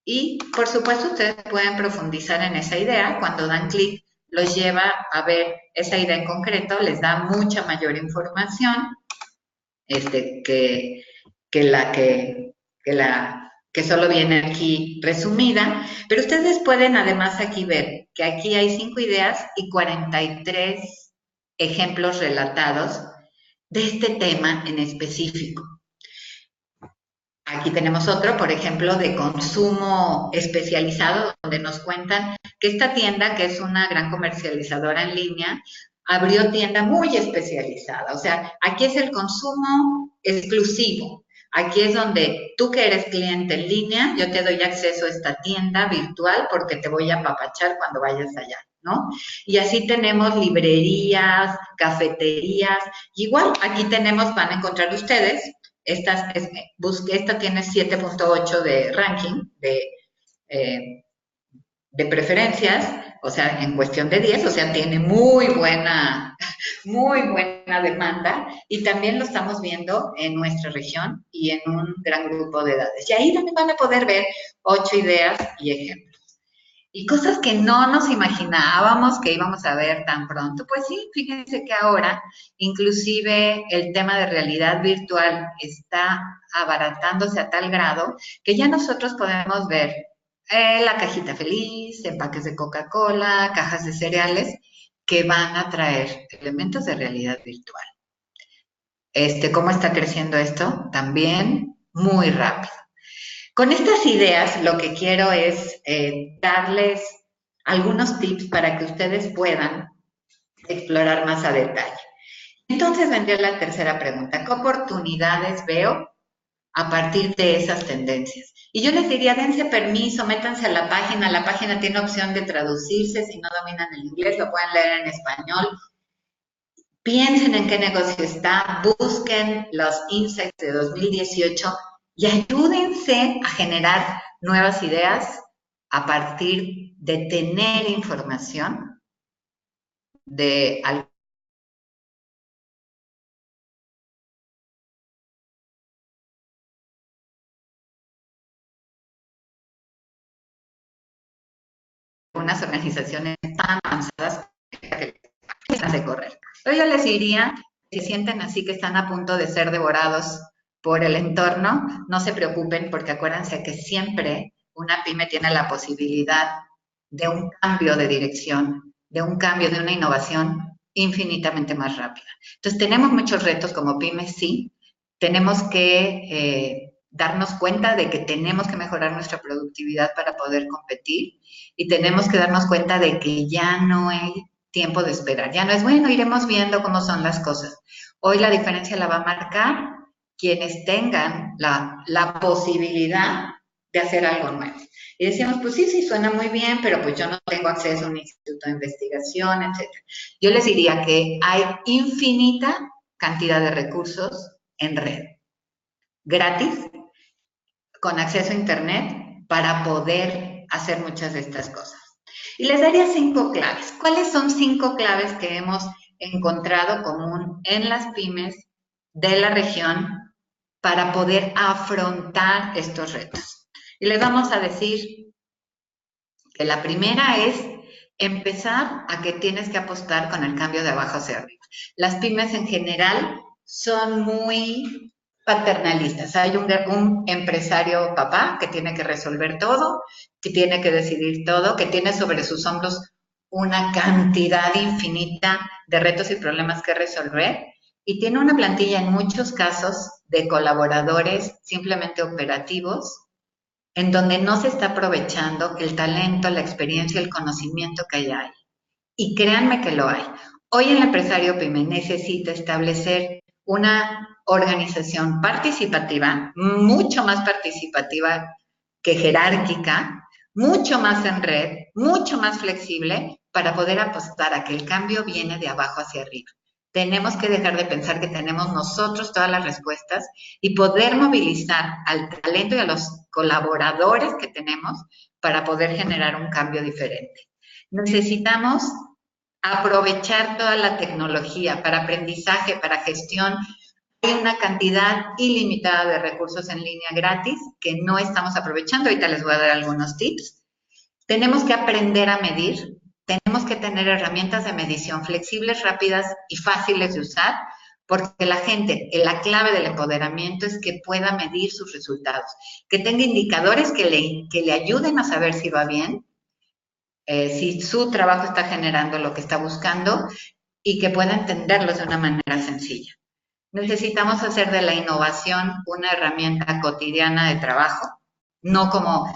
Y, por supuesto, ustedes pueden profundizar en esa idea. Cuando dan clic, los lleva a ver esa idea en concreto, les da mucha mayor información que solo viene aquí resumida, pero ustedes pueden además aquí ver que aquí hay 5 ideas y 43 ejemplos relatados de este tema en específico. Aquí tenemos otro, por ejemplo, de consumo especializado, donde nos cuentan que esta tienda, que es una gran comercializadora en línea, abrió tienda muy especializada. O sea, aquí es el consumo exclusivo. Aquí es donde tú que eres cliente en línea, yo te doy acceso a esta tienda virtual porque te voy a apapachar cuando vayas allá, ¿no? Y así tenemos librerías, cafeterías. Igual, aquí tenemos, van a encontrar ustedes, esta tiene 7.8 de ranking de preferencias, o sea, en cuestión de 10, o sea, tiene muy buena demanda y también lo estamos viendo en nuestra región y en un gran grupo de edades. Y ahí también van a poder ver 8 ideas y ejemplos. Y cosas que no nos imaginábamos que íbamos a ver tan pronto. Pues sí, fíjense que ahora inclusive el tema de realidad virtual está abaratándose a tal grado que ya nosotros podemos ver la cajita feliz, empaques de Coca-Cola, cajas de cereales que van a traer elementos de realidad virtual. ¿Cómo está creciendo esto? También muy rápido. Con estas ideas lo que quiero es darles algunos tips para que ustedes puedan explorar más a detalle. Entonces vendría la tercera pregunta. ¿Qué oportunidades veo a partir de esas tendencias? Y yo les diría, dense permiso, métanse a la página tiene opción de traducirse, si no dominan el inglés lo pueden leer en español. Piensen en qué negocio está, busquen los insights de 2018 y ayúdense a generar nuevas ideas a partir de tener información de algunas organizaciones tan avanzadas que de correr. Pero yo les diría, si sienten así que están a punto de ser devorados por el entorno, no se preocupen porque acuérdense que siempre una pyme tiene la posibilidad de un cambio de dirección, de un cambio, de una innovación infinitamente más rápida. Entonces tenemos muchos retos como pymes, sí, tenemos que darnos cuenta de que tenemos que mejorar nuestra productividad para poder competir y tenemos que darnos cuenta de que ya no hay tiempo de esperar. Ya no es, bueno, iremos viendo cómo son las cosas. Hoy la diferencia la va a marcar quienes tengan la posibilidad de hacer algo nuevo. Y decíamos, pues sí, sí, suena muy bien, pero pues yo no tengo acceso a un instituto de investigación, etc. Yo les diría que hay infinita cantidad de recursos en red, gratis, con acceso a Internet, para poder hacer muchas de estas cosas. Y les daría 5 claves. ¿Cuáles son 5 claves que hemos encontrado común en las pymes de la región para poder afrontar estos retos? Y les vamos a decir que la primera es empezar a que tienes que apostar con el cambio de abajo hacia arriba. Las pymes en general son muy paternalistas. Hay un empresario papá que tiene que resolver todo, que tiene que decidir todo, que tiene sobre sus hombros una cantidad infinita de retos y problemas que resolver y tiene una plantilla en muchos casos de colaboradores simplemente operativos en donde no se está aprovechando el talento, la experiencia, el conocimiento que hay ahí. Y créanme que lo hay. Hoy el empresario PYME necesita establecer una organización participativa, mucho más participativa que jerárquica, mucho más en red, mucho más flexible para poder apostar a que el cambio viene de abajo hacia arriba. Tenemos que dejar de pensar que tenemos nosotros todas las respuestas y poder movilizar al talento y a los colaboradores que tenemos para poder generar un cambio diferente. Necesitamos aprovechar toda la tecnología para aprendizaje, para gestión. Hay una cantidad ilimitada de recursos en línea gratis que no estamos aprovechando. Ahorita les voy a dar algunos tips. Tenemos que aprender a medir. Tenemos que tener herramientas de medición flexibles, rápidas y fáciles de usar, porque la gente, la clave del empoderamiento es que pueda medir sus resultados, que tenga indicadores que le ayuden a saber si va bien, si su trabajo está generando lo que está buscando y que pueda entenderlos de una manera sencilla. Necesitamos hacer de la innovación una herramienta cotidiana de trabajo, no como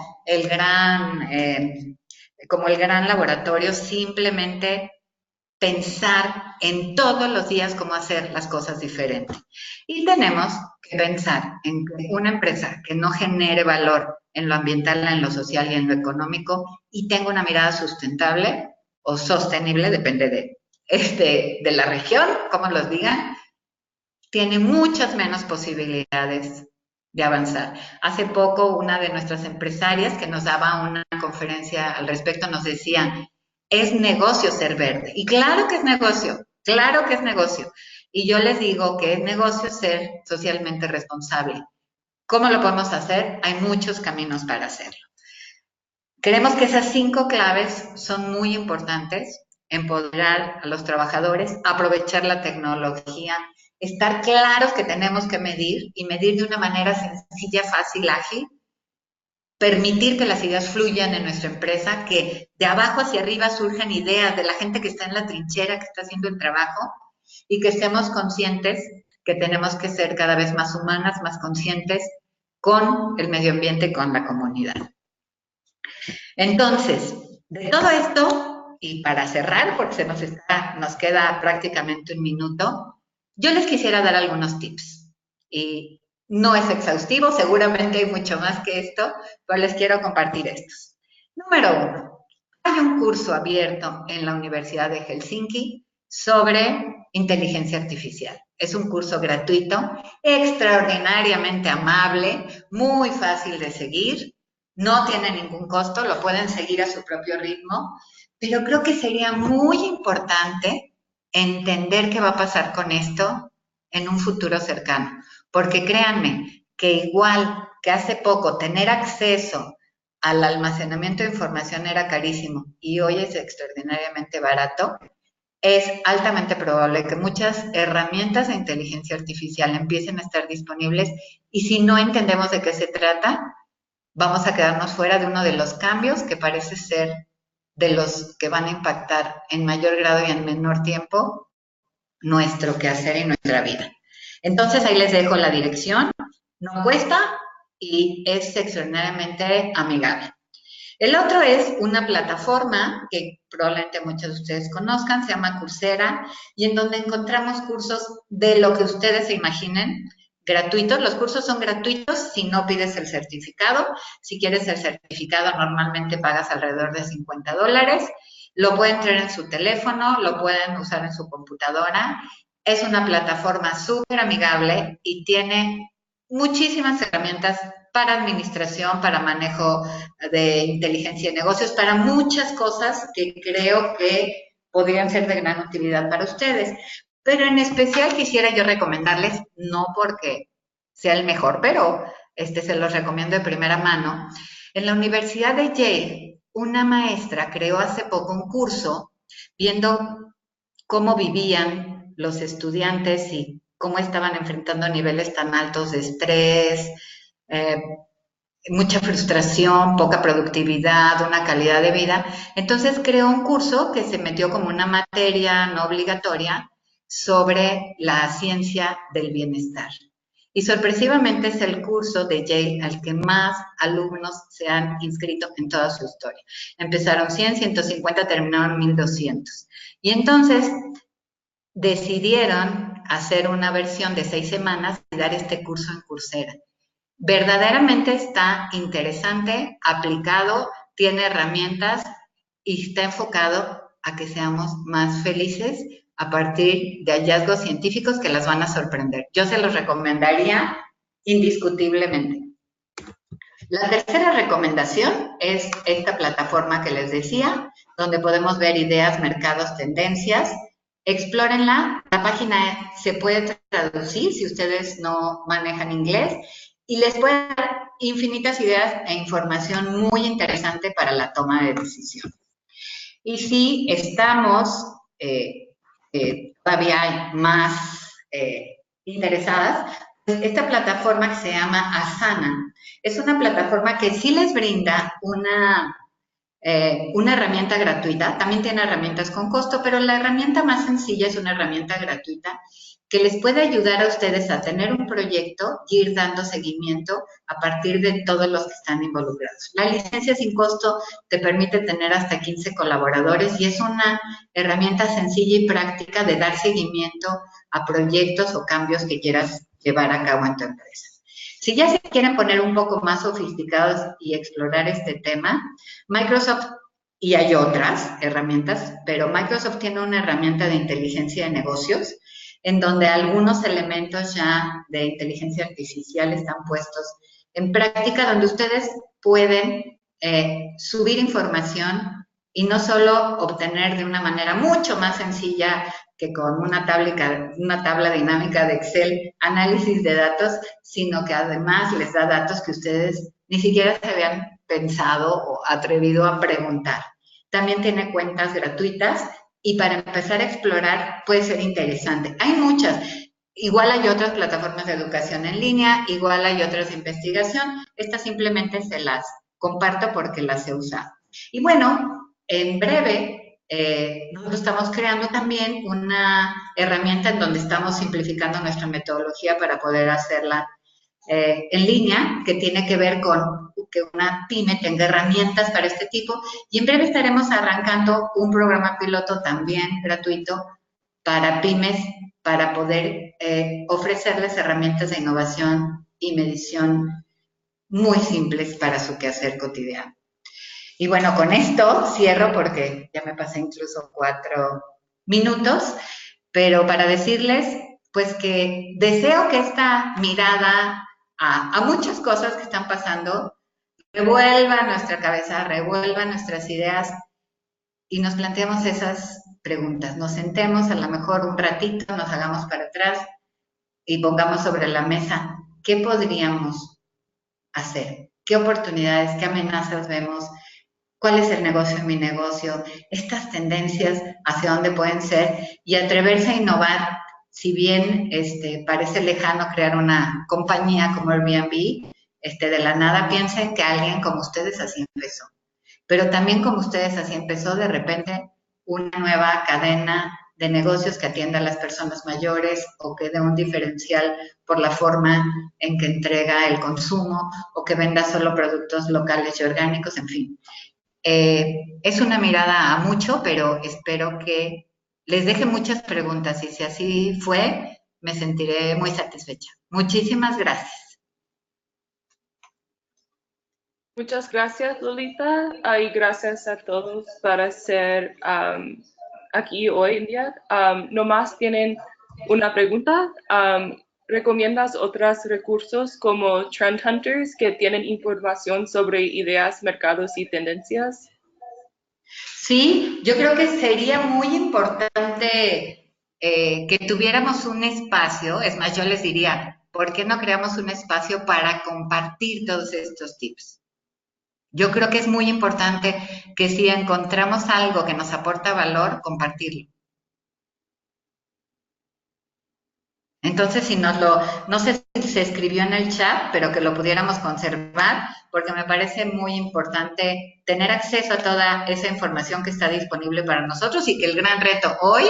como el gran laboratorio, simplemente pensar en todos los días cómo hacer las cosas diferentes. Y tenemos que pensar en que una empresa que no genere valor en lo ambiental, en lo social y en lo económico y tenga una mirada sustentable o sostenible, depende de la región, como los digan, tiene muchas menos posibilidades de avanzar. Hace poco una de nuestras empresarias que nos daba una conferencia al respecto nos decía, es negocio ser verde. Y claro que es negocio, claro que es negocio. Y yo les digo que es negocio ser socialmente responsable. ¿Cómo lo podemos hacer? Hay muchos caminos para hacerlo. Creemos que esas 5 claves son muy importantes: empoderar a los trabajadores, aprovechar la tecnología, estar claros que tenemos que medir y medir de una manera sencilla, fácil, ágil, permitir que las ideas fluyan en nuestra empresa, que de abajo hacia arriba surjan ideas de la gente que está en la trinchera, que está haciendo el trabajo, y que estemos conscientes que tenemos que ser cada vez más humanas, más conscientes con el medio ambiente y con la comunidad. Entonces, de todo esto, y para cerrar, porque nos queda prácticamente un minuto, yo les quisiera dar algunos tips. Y no es exhaustivo, seguramente hay mucho más que esto, pero les quiero compartir estos. Número 1, hay un curso abierto en la Universidad de Helsinki sobre inteligencia artificial. Es un curso gratuito, extraordinariamente amable, muy fácil de seguir. No tiene ningún costo, lo pueden seguir a su propio ritmo, pero creo que sería muy importante entender qué va a pasar con esto en un futuro cercano. Porque créanme que igual que hace poco tener acceso al almacenamiento de información era carísimo y hoy es extraordinariamente barato, es altamente probable que muchas herramientas de inteligencia artificial empiecen a estar disponibles y si no entendemos de qué se trata, vamos a quedarnos fuera de uno de los cambios que parece ser de los que van a impactar en mayor grado y en menor tiempo nuestro quehacer y nuestra vida. Entonces ahí les dejo la dirección, no cuesta y es extraordinariamente amigable. El otro es una plataforma que probablemente muchos de ustedes conozcan, se llama Coursera, y en donde encontramos cursos de lo que ustedes se imaginen, gratuitos. Los cursos son gratuitos si no pides el certificado. Si quieres el certificado, normalmente pagas alrededor de $50. Lo pueden traer en su teléfono, lo pueden usar en su computadora. Es una plataforma súper amigable y tiene muchísimas herramientas para administración, para manejo de inteligencia de negocios, para muchas cosas que creo que podrían ser de gran utilidad para ustedes. Pero en especial quisiera yo recomendarles, no porque sea el mejor, pero se los recomiendo de primera mano. En la Universidad de Yale, una maestra creó hace poco un curso viendo cómo vivían los estudiantes y cómo estaban enfrentando niveles tan altos de estrés, eh, mucha frustración, poca productividad, una calidad de vida. Entonces creó un curso que se metió como una materia no obligatoria sobre la ciencia del bienestar. Y sorpresivamente es el curso de Yale al que más alumnos se han inscrito en toda su historia. Empezaron 100, 150, terminaron 1200. Y entonces decidieron hacer una versión de 6 semanas y dar este curso en Coursera. Verdaderamente está interesante, aplicado, tiene herramientas y está enfocado a que seamos más felices a partir de hallazgos científicos que las van a sorprender. Yo se los recomendaría indiscutiblemente. La tercera recomendación es esta plataforma que les decía, donde podemos ver ideas, mercados, tendencias. Explórenla. La página se puede traducir si ustedes no manejan inglés y les puede dar infinitas ideas e información muy interesante para la toma de decisión. Y si estamos todavía más interesadas, pues esta plataforma que se llama Asana es una plataforma que sí les brinda una herramienta gratuita, también tiene herramientas con costo, pero la herramienta más sencilla es una herramienta gratuita que les puede ayudar a ustedes a tener un proyecto y ir dando seguimiento a partir de todos los que están involucrados. La licencia sin costo te permite tener hasta 15 colaboradores y es una herramienta sencilla y práctica de dar seguimiento a proyectos o cambios que quieras llevar a cabo en tu empresa. Si ya se quieren poner un poco más sofisticados y explorar este tema, Microsoft, y hay otras herramientas, pero Microsoft tiene una herramienta de inteligencia de negocios en donde algunos elementos ya de inteligencia artificial están puestos en práctica, donde ustedes pueden subir información y no solo obtener de una manera mucho más sencilla que con una tabla dinámica de Excel análisis de datos, sino que además les da datos que ustedes ni siquiera se habían pensado o atrevido a preguntar. También tiene cuentas gratuitas y para empezar a explorar puede ser interesante. Hay muchas. Igual hay otras plataformas de educación en línea, igual hay otras de investigación. Estas simplemente se las comparto porque las he usado. Y bueno, en breve, nosotros estamos creando también una herramienta en donde estamos simplificando nuestra metodología para poder hacerla en línea, que tiene que ver con que una pyme tenga herramientas para este tipo. Y en breve estaremos arrancando un programa piloto también gratuito para pymes, para poder ofrecerles herramientas de innovación y medición muy simples para su quehacer cotidiano. Y bueno, con esto cierro porque ya me pasé incluso 4 minutos, pero para decirles, pues que deseo que esta mirada a muchas cosas que están pasando revuelva nuestra cabeza, revuelva nuestras ideas y nos planteemos esas preguntas. Nos sentemos a lo mejor un ratito, nos hagamos para atrás y pongamos sobre la mesa qué podríamos hacer, qué oportunidades, qué amenazas vemos, cuál es el negocio de mi negocio, estas tendencias, hacia dónde pueden ser y atreverse a innovar. Si bien parece lejano crear una compañía como Airbnb, de la nada piensen que alguien como ustedes así empezó. Pero también como ustedes así empezó de repente una nueva cadena de negocios que atienda a las personas mayores o que dé un diferencial por la forma en que entrega el consumo o que venda solo productos locales y orgánicos, en fin. Es una mirada a mucho, pero espero que les deje muchas preguntas y si así fue, me sentiré muy satisfecha. Muchísimas gracias. Muchas gracias, Lolita, y gracias a todos por ser aquí hoy en día. Nomás tienen una pregunta. ¿Recomiendas otros recursos como Trend Hunters que tienen información sobre ideas, mercados y tendencias? Sí, yo creo que sería muy importante que tuviéramos un espacio, es más, yo les diría, ¿por qué no creamos un espacio para compartir todos estos tips? Yo creo que es muy importante que si encontramos algo que nos aporta valor, compartirlo. Entonces, si no sé si se escribió en el chat, pero que lo pudiéramos conservar, porque me parece muy importante tener acceso a toda esa información que está disponible para nosotros y que el gran reto hoy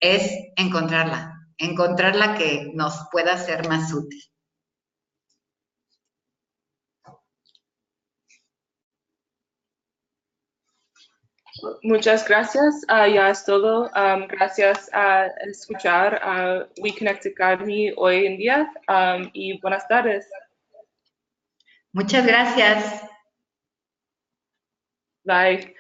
es encontrarla que nos pueda ser más útil. Muchas gracias. Ya es todo. Gracias a escuchar a WeConnect Academy hoy en día y buenas tardes. Muchas gracias. Bye.